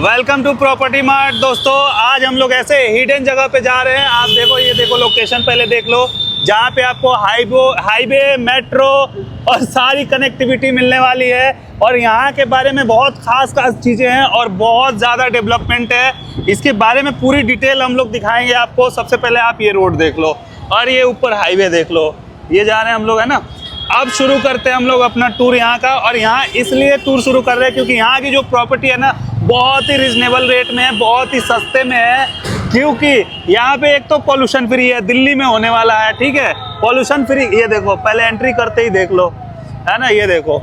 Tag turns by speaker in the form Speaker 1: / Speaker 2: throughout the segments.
Speaker 1: Welcome to property mart. दोस्तों आज हम लोग ऐसे हिडन जगह पे जा रहे हैं। आप देखो, ये देखो लोकेशन पहले देख लो, जहाँ पे आपको हाईवे मेट्रो और सारी कनेक्टिविटी मिलने वाली है। और यहाँ के बारे में बहुत खास चीज़ें हैं और बहुत ज़्यादा डेवलपमेंट है। इसके बारे में पूरी डिटेल हम लोग दिखाएंगे आपको। सबसे पहले आप ये रोड देख लो और ये ऊपर हाईवे देख लो। ये जा रहे हैं हम लोग, है ना। अब शुरू करते हैं हम लोग अपना टूर यहाँ का। और यहाँ इसलिए टूर शुरू कर रहे हैं क्योंकि यहाँ की जो प्रॉपर्टी है ना, बहुत ही रिजनेबल रेट में है, बहुत ही सस्ते में है। क्योंकि यहाँ पे एक तो पॉल्यूशन फ्री है, दिल्ली में होने वाला है, ठीक है, पॉल्यूशन फ्री। ये देखो, पहले एंट्री करते ही देख लो, है ना। ये देखो,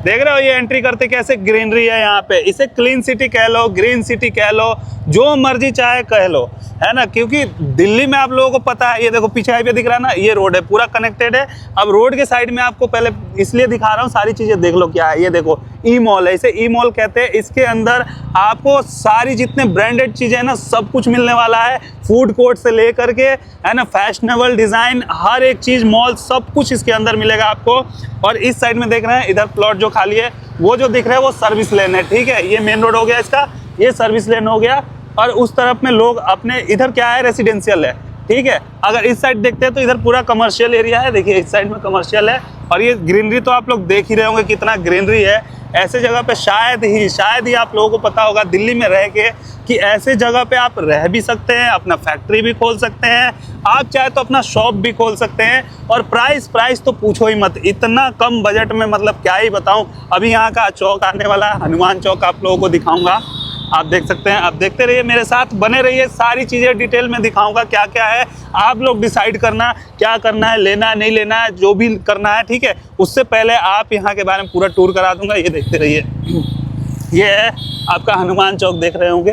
Speaker 1: देख रहे हो, ये एंट्री करते कैसे ग्रीनरी है यहाँ पे। इसे क्लीन सिटी कह लो, ग्रीन सिटी कह लो, जो मर्जी चाहे कह लो, है ना। क्योंकि दिल्ली में आप लोगों को पता है, ये देखो पीछे हाईवे दिख रहा है ना, ये रोड है, पूरा कनेक्टेड है। अब रोड के साइड में आपको पहले इसलिए दिखा रहा हूँ, सारी चीज़ें देख लो क्या है। ये देखो ई मॉल है, इसे ई मॉल कहते हैं। इसके अंदर आपको सारी जितने ब्रांडेड चीज़ें हैं ना, सब कुछ मिलने वाला है। फूड कोर्ट से लेकर के, है ना, फैशनेबल डिज़ाइन, हर एक चीज़, मॉल, सब कुछ इसके अंदर मिलेगा आपको। और इस साइड में देख रहे हैं, इधर प्लॉट जो खाली है, वो जो दिख रहा है वो सर्विस लेन है, ठीक है। ये मेन रोड हो गया इसका, ये सर्विस लेन हो गया। और उस तरफ में लोग अपने, इधर क्या है, रेसिडेंशियल है, ठीक है। अगर इस साइड देखते हैं तो इधर पूरा कमर्शियल एरिया है। देखिए इस साइड में कमर्शियल है। और ये ग्रीनरी तो आप लोग देख ही रहे होंगे कितना ग्रीनरी है। ऐसे जगह पे शायद ही आप लोगों को पता होगा दिल्ली में रह के कि ऐसे जगह पे आप रह भी सकते हैं, अपना फैक्ट्री भी खोल सकते हैं, आप चाहे तो अपना शॉप भी खोल सकते हैं। और प्राइस तो पूछो ही मत, इतना कम बजट में, मतलब क्या ही बताऊं। अभी यहाँ का चौक आने वाला है, हनुमान चौक, आप लोगों को दिखाऊंगा, आप देख सकते हैं। आप देखते रहिए, मेरे साथ बने रहिए, सारी चीज़ें डिटेल में दिखाऊंगा क्या क्या है। आप लोग डिसाइड करना क्या करना है, लेना है नहीं लेना है, जो भी करना है, ठीक है। उससे पहले आप यहाँ के बारे में पूरा टूर करा दूंगा। ये देखते रहिए, ये है आपका हनुमान चौक, देख रहे होंगे,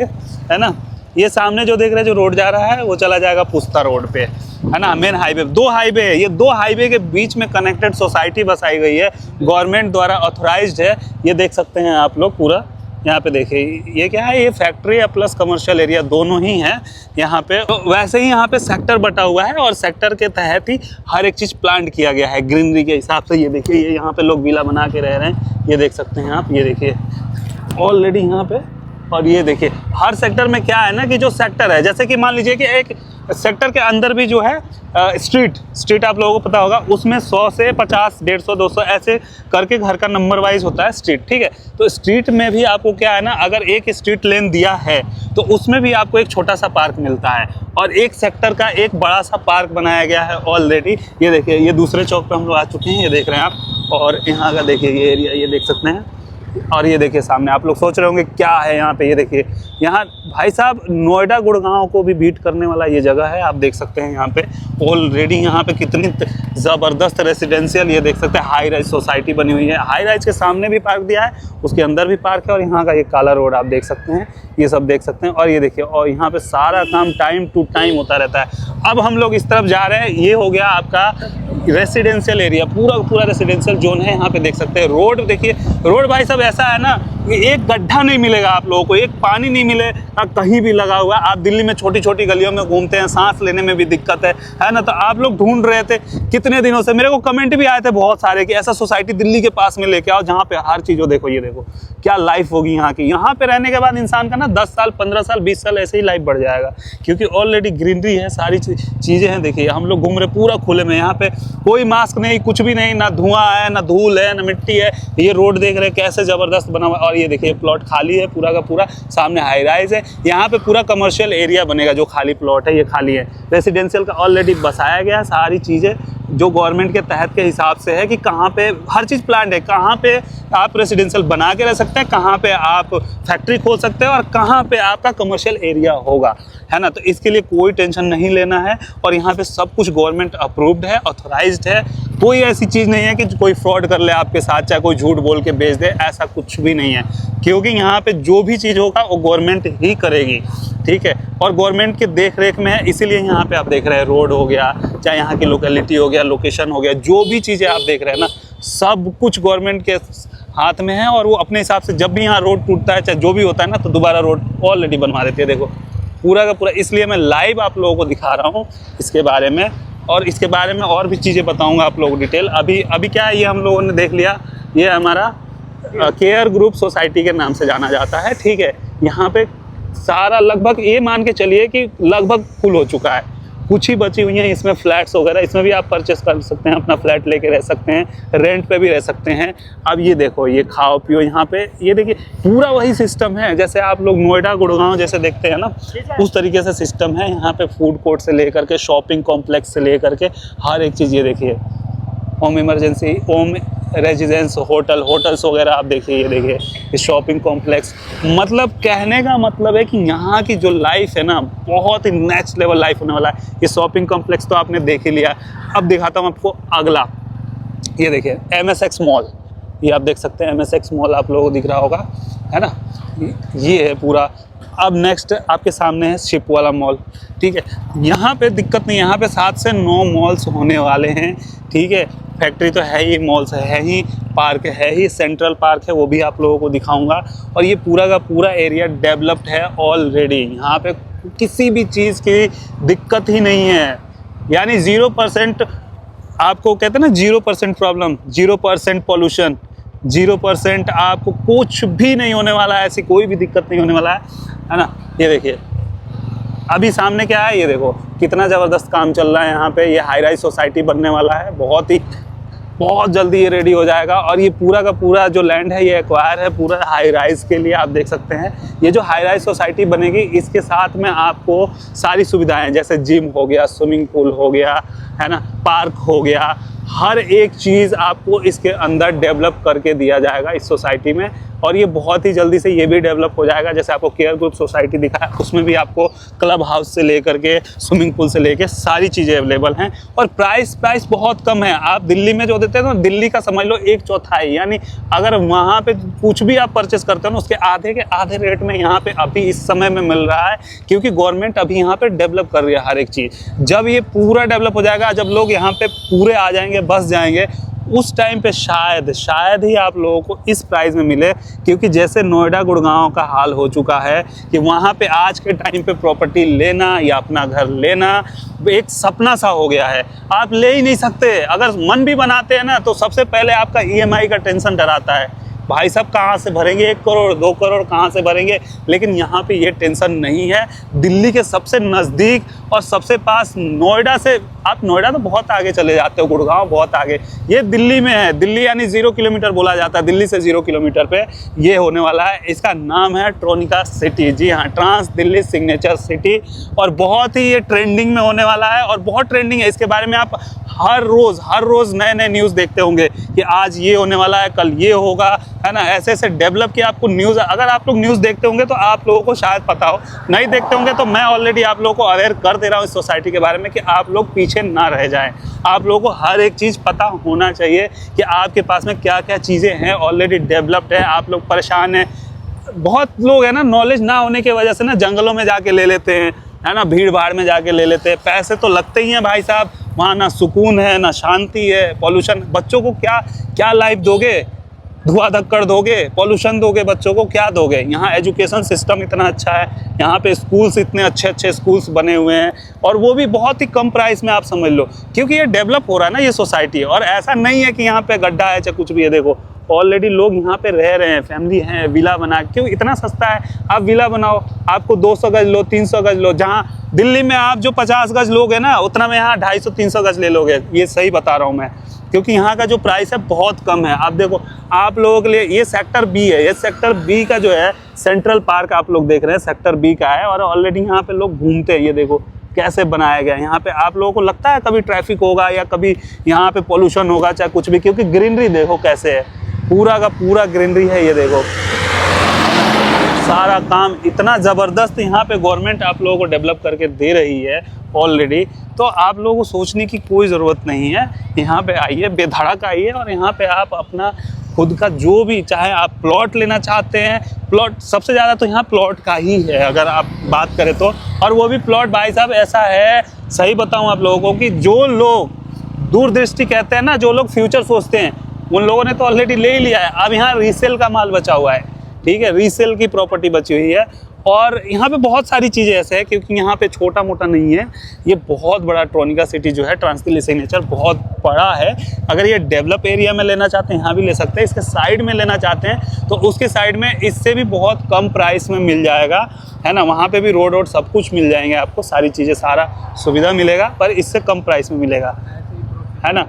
Speaker 1: है ना। ये सामने जो देख रहे हैं, जो रोड जा रहा है, वो चला जाएगा पुस्ता रोड पे, है ना। मेन हाईवे, दो हाईवे है, ये दो हाईवे के बीच में कनेक्टेड सोसाइटी बसाई गई है, गवर्नमेंट द्वारा ऑथोराइज्ड है। ये देख सकते हैं आप लोग पूरा। यहाँ पे देखिए, ये क्या है, ये फैक्ट्री या प्लस कमर्शियल एरिया दोनों ही है यहाँ पे। तो वैसे ही यहाँ पे सेक्टर बटा हुआ है और सेक्टर के तहत ही हर एक चीज़ प्लांट किया गया है ग्रीनरी के हिसाब से। ये देखिए, ये यहाँ पे लोग विला बना के रह रहे हैं, ये देख सकते हैं आप। ये देखिए ऑलरेडी यहाँ पे। और ये देखिए हर सेक्टर में क्या है ना, कि जो सेक्टर है, जैसे कि मान लीजिए कि एक सेक्टर के अंदर भी जो है स्ट्रीट आप लोगों को पता होगा, उसमें 100 से 50, 150, 200 ऐसे करके घर का नंबर वाइज होता है स्ट्रीट, ठीक है। तो स्ट्रीट में भी आपको क्या है ना, अगर एक स्ट्रीट लेन दिया है तो उसमें भी आपको एक छोटा सा पार्क मिलता है। और एक सेक्टर का एक बड़ा सा पार्क बनाया गया है ऑलरेडी। ये देखिए, ये दूसरे चौक पे हम लोग आ चुके हैं, ये देख रहे हैं आप। और यहाँ का देखिए ये एरिया, ये देख सकते हैं। और ये देखिए सामने, आप लोग सोच रहे होंगे क्या है यहाँ पे। ये देखिए, यहाँ भाई साहब नोएडा गुड़गांव को भी बीट करने वाला ये जगह है। आप देख सकते हैं यहाँ पे ऑलरेडी यहाँ पे कितनी ज़बरदस्त रेसिडेंशियल, ये देख सकते हैं, हाई राइज सोसाइटी बनी हुई है। हाई राइज के सामने भी पार्क दिया है, उसके अंदर भी पार्क है। और यहाँ का ये काला रोड आप देख सकते हैं, ये सब देख सकते हैं। और ये देखिए, और यहाँ पे सारा काम टाइम टू टाइम होता रहता है। अब हम लोग इस तरफ जा रहे हैं, ये हो गया आपका रेसिडेंशियल एरिया, पूरा रेसिडेंशियल जोन है। यहाँ पे देख सकते हैं रोड, देखिए रोड भाई साहब ऐसा है ना, एक गड्ढा नहीं मिलेगा आप लोगों को, एक पानी नहीं मिलेगा कहीं भी लगा हुआ। आप दिल्ली में छोटी छोटी गलियों में घूमते हैं, सांस लेने में भी दिक्कत है ना। तो आप लोग ढूंढ रहे थे कितने दिनों से, मेरे को कमेंट भी आए थे बहुत सारे कि ऐसा सोसाइटी दिल्ली के पास में लेके आओ जहाँ पे हर चीज़ हो। देखो, ये देखो क्या लाइफ होगी यहाँ की। यहाँ पे रहने के बाद इंसान का ना 10 साल, 15 साल, 20 साल ऐसे ही लाइफ बढ़ जाएगा, क्योंकि ऑलरेडी ग्रीनरी है, सारी चीज़ें हैं। देखिए हम लोग घूम रहे पूरा खुले में, यहाँ पे कोई मास्क नहीं, कुछ भी नहीं, ना धुआं है, ना धूल है, ना मिट्टी है। ये रोड देख रहे हैं कैसे ज़बरदस्त बना हुआ। और ये देखिए प्लॉट खाली है पूरा का पूरा, सामने हाई राइज है। यहाँ पे पूरा कमर्शियल एरिया बनेगा, जो खाली प्लॉट है ये खाली है। रेसिडेंशियल का ऑलरेडी बसाया गया, सारी चीज़ें जो गवर्नमेंट के तहत के हिसाब से है कि कहाँ पे हर चीज़ प्लांट है, कहाँ पे आप रेसिडेंशियल बना के रह सकते हैं, कहाँ पे आप फैक्ट्री खोल सकते हैं और कहाँ पे आपका कमर्शियल एरिया होगा, है ना। तो इसके लिए कोई टेंशन नहीं लेना है। और यहाँ पे सब कुछ गवर्नमेंट अप्रूव्ड है, ऑथराइज्ड है। कोई ऐसी चीज़ नहीं है कि कोई फ्रॉड कर ले आपके साथ, चाहे कोई झूठ बोल के बेच दे, ऐसा कुछ भी नहीं है। क्योंकि यहाँ पे जो भी चीज़ होगा वो गवर्नमेंट ही करेगी, ठीक है। और गवर्नमेंट के देख रेख में है, इसीलिए यहाँ पे आप देख रहे हैं रोड हो गया, चाहे यहाँ की लोकेलिटी हो गया, लोकेशन हो गया, जो भी चीज़ें आप देख रहे हैं ना, सब कुछ गवर्नमेंट के हाथ में है। और वो अपने हिसाब से जब भी यहाँ रोड टूटता है, चाहे जो भी होता है ना, तो दोबारा रोड ऑलरेडी बनवा देती है। देखो पूरा का पूरा, इसलिए मैं लाइव आप लोगों को दिखा रहा हूँ इसके बारे में। और इसके बारे में और भी चीज़ें बताऊँगा आप लोगों को डिटेल। अभी क्या है, ये हम लोगों ने देख लिया, ये हमारा केयर ग्रुप सोसाइटी के नाम से जाना जाता है, ठीक है। यहाँ पे सारा लगभग ये मान के चलिए कि लगभग फुल हो चुका है, कुछ ही बची हुई हैं इसमें फ्लैट्स वगैरह, इसमें भी आप परचेस कर सकते हैं, अपना फ्लैट लेके रह सकते हैं, रेंट पे भी रह सकते हैं। अब ये देखो, ये खाओ पियो यहाँ पे, ये देखिए पूरा वही सिस्टम है जैसे आप लोग नोएडा गुड़गांव जैसे देखते हैं ना, उस तरीके से सिस्टम है यहाँ पे। फूड कोर्ट से लेकर के शॉपिंग कॉम्प्लेक्स से लेकर के हर एक चीज़, ये देखिए home emergency, home residence, hotels वगैरह आप देखिए, ये देखिए ये शॉपिंग कॉम्प्लेक्स। मतलब कहने का मतलब है कि यहाँ की जो लाइफ है ना, बहुत ही नेक्स्ट लेवल लाइफ होने वाला है। ये शॉपिंग कॉम्प्लेक्स तो आपने देख ही लिया, अब दिखाता हूँ आपको अगला। ये देखिए MSX मॉल, ये आप देख सकते हैं MSX मॉल आप लोगों को दिख रहा होगा, है ना, ये है पूरा। अब नेक्स्ट आपके सामने है शिप वाला मॉल, ठीक है। यहाँ पे दिक्कत नहीं, यहाँ पे 7 से 9 मॉल्स होने वाले हैं, ठीक है। फैक्ट्री तो है ही, मॉल्स है ही, पार्क है ही, सेंट्रल पार्क है वो भी आप लोगों को दिखाऊंगा। और ये पूरा का पूरा एरिया डेवलप्ड है ऑलरेडी, यहाँ पे किसी भी चीज़ की दिक्कत ही नहीं है, यानी 0% आपको कहते हैं ना 0% प्रॉब्लम, 0% पॉल्यूशन, 0% आपको कुछ भी नहीं होने वाला है, ऐसी कोई भी दिक्कत नहीं होने वाला है ना। ये देखिए अभी सामने क्या है, ये देखो कितना ज़बरदस्त काम चल रहा है यहाँ पे। ये हाई राइज सोसाइटी बनने वाला है, बहुत जल्दी ये रेडी हो जाएगा। और ये पूरा का पूरा जो लैंड है ये एक्वायर है पूरा हाई राइज के लिए, आप देख सकते हैं। ये जो हाई राइज सोसाइटी बनेगी इसके साथ में आपको सारी सुविधाएं जैसे जिम हो गया, स्विमिंग पूल हो गया, है ना, पार्क हो गया, हर एक चीज़ आपको इसके अंदर डेवलप करके दिया जाएगा इस सोसाइटी में। और ये बहुत ही जल्दी से ये भी डेवलप हो जाएगा। जैसे आपको केयर ग्रुप सोसाइटी दिखा है, उसमें भी आपको क्लब हाउस से लेकर के स्विमिंग पूल से लेकर सारी चीज़ें अवेलेबल हैं। और प्राइस बहुत कम है। आप दिल्ली में जो देते हैं ना, दिल्ली का समझ लो 1/4, यानी अगर वहाँ पे कुछ भी आप परचेस करते हो ना, उसके आधे के आधे रेट में यहाँ पे अभी इस समय में मिल रहा है, क्योंकि गवर्नमेंट अभी यहाँ पे डेवलप कर रही है हर एक चीज़। जब ये पूरा डेवलप हो जाएगा, जब लोग यहाँ पे पूरे आ जाएंगे, बस जाएंगे, उस टाइम पे शायद ही आप लोगों को इस प्राइस में मिले। क्योंकि जैसे नोएडा गुड़गांव का हाल हो चुका है कि वहाँ पे आज के टाइम पे प्रॉपर्टी लेना या अपना घर लेना एक सपना सा हो गया है, आप ले ही नहीं सकते। अगर मन भी बनाते हैं ना, तो सबसे पहले आपका EMI का टेंशन डराता है, भाई साहब कहाँ से भरेंगे, 1 करोड़ 2 करोड़ कहाँ से भरेंगे। लेकिन यहाँ पे ये टेंशन नहीं है। दिल्ली के सबसे नज़दीक और सबसे पास नोएडा से, आप नोएडा तो बहुत आगे चले जाते हो, गुड़गांव बहुत आगे, ये दिल्ली में है। दिल्ली यानी 0 किलोमीटर बोला जाता है, दिल्ली से 0 किलोमीटर पे ये होने वाला है। इसका नाम है ट्रोनिका सिटी, जी हाँ, ट्रांस दिल्ली सिग्नेचर सिटी। और बहुत ही ये ट्रेंडिंग में होने वाला है और बहुत ट्रेंडिंग है। इसके बारे में आप हर रोज़ नए न्यूज़ देखते होंगे कि आज ये होने वाला है, कल ये होगा, है ना। ऐसे डेवलप किया आपको न्यूज़, अगर आप लोग न्यूज़ देखते होंगे तो आप लोगों को शायद पता हो, नहीं देखते होंगे तो मैं ऑलरेडी आप लोगों को अवेयर कर दे रहा हूँ इस सोसाइटी के बारे में कि आप लोग पीछे ना रह जाएं। आप लोगों को हर एक चीज़ पता होना चाहिए कि आपके पास में क्या क्या चीज़ें हैं, ऑलरेडी डेवलप्ड है। आप लोग परेशान हैं, बहुत लोग है ना, नॉलेज ना होने की वजह से ना जंगलों में जाके ले लेते हैं, है ना, भीड़ भाड़ में जाके ले लेते हैं। पैसे तो लगते ही हैं भाई साहब, वहाँ ना सुकून है, ना शांति है, पॉल्यूशन। बच्चों को क्या लाइफ दोगे, धुआं धक्कड़ दोगे, पॉल्यूशन दोगे, बच्चों को क्या दोगे। यहाँ एजुकेशन सिस्टम इतना अच्छा है, यहाँ पे स्कूल्स इतने अच्छे स्कूल्स बने हुए हैं, और वो भी बहुत ही कम प्राइस में, आप समझ लो। क्योंकि ये डेवलप हो रहा है ना ये सोसाइटी, और ऐसा नहीं है कि यहाँ पे गड्ढा है चाहे कुछ भी है। देखो ऑलरेडी लोग यहाँ पे रह रहे हैं, फैमिली है, विला बना, क्यों इतना सस्ता है। आप विला बनाओ, आपको 200 गज लो, 300 गज लो, जहाँ दिल्ली में आप जो 50 गज लोगे ना, उतना में यहाँ 250-300 गज ले लोगे। ये सही बता रहा हूँ मैं, क्योंकि यहाँ का जो प्राइस है बहुत कम है। आप देखो, आप लोगों के लिए ये सेक्टर B है, ये सेक्टर B का जो है सेंट्रल पार्क आप लोग देख रहे हैं, सेक्टर B का है। और ऑलरेडी यहाँ पे लोग घूमते हैं, ये देखो कैसे बनाया गया है। यहाँ पे आप लोगों को लगता है कभी ट्रैफिक होगा या कभी यहाँ पे पोल्यूशन होगा, चाहे कुछ भी, क्योंकि ग्रीनरी देखो कैसे है, पूरा का पूरा ग्रीनरी है। ये देखो सारा काम इतना ज़बरदस्त यहाँ पे गवर्नमेंट आप लोगों को डेवलप करके दे रही है ऑलरेडी। तो आप लोगों को सोचने की कोई ज़रूरत नहीं है, यहाँ पे आइए, बेधड़क आइए, और यहाँ पे आप अपना खुद का जो भी, चाहे आप प्लॉट लेना चाहते हैं, प्लॉट सबसे ज़्यादा तो यहाँ प्लॉट का ही है अगर आप बात करें तो। और वो भी प्लॉट भाई साहब ऐसा है, सही बताऊँ आप लोगों को, कि जो लोग दूरदृष्टि कहते हैं ना, जो लोग फ्यूचर सोचते हैं, उन लोगों ने तो ऑलरेडी ले ही लिया है। अब यहाँ रीसेल का माल बचा हुआ है, ठीक है, रीसेल की प्रॉपर्टी बची हुई है। और यहाँ पे बहुत सारी चीज़ें ऐसे हैं, क्योंकि यहाँ पे छोटा मोटा नहीं है, ये बहुत बड़ा ट्रॉनिका सिटी जो है, ट्रांसदिल्ली सिग्नेचर बहुत बड़ा है। अगर ये डेवलप एरिया में लेना चाहते हैं यहाँ भी ले सकते हैं, इसके साइड में लेना चाहते हैं तो उसके साइड में इससे भी बहुत कम प्राइस में मिल जाएगा, है ना। वहाँ पे भी रोड सब कुछ मिल जाएंगे आपको, सारी चीज़ें, सारा सुविधा मिलेगा, पर इससे कम प्राइस में मिलेगा, है ना।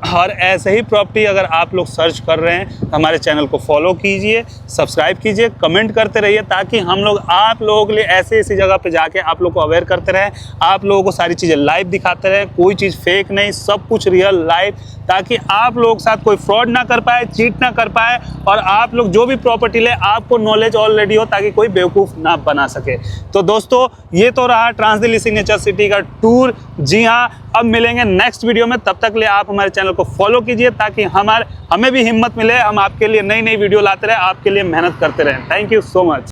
Speaker 1: और ऐसे ही प्रॉपर्टी अगर आप लोग सर्च कर रहे हैं तो हमारे चैनल को फॉलो कीजिए, सब्सक्राइब कीजिए, कमेंट करते रहिए, ताकि हम लोग आप लोगों के लिए ऐसे ऐसी जगह पे जाके आप लोग को अवेयर करते रहें, आप लोगों को सारी चीज़ें लाइव दिखाते रहें, कोई चीज़ फेक नहीं, सब कुछ रियल लाइव, ताकि आप लोगों के साथ कोई फ्रॉड ना कर पाए, चीट ना कर पाए, और आप लोग जो भी प्रॉपर्टी ले आपको नॉलेज ऑलरेडी हो, ताकि कोई बेवकूफ़ ना बना सके। तो दोस्तों ये तो रहा ट्रांसदिल्ली सिग्नेचर सिटी का टूर। जी हाँ, अब मिलेंगे नेक्स्ट वीडियो में, तब तक ले आप हमारे चैनल को फॉलो कीजिए, ताकि हमें भी हिम्मत मिले, हम आपके लिए नई नई वीडियो लाते रहे, आपके लिए मेहनत करते रहें। Thank you so much.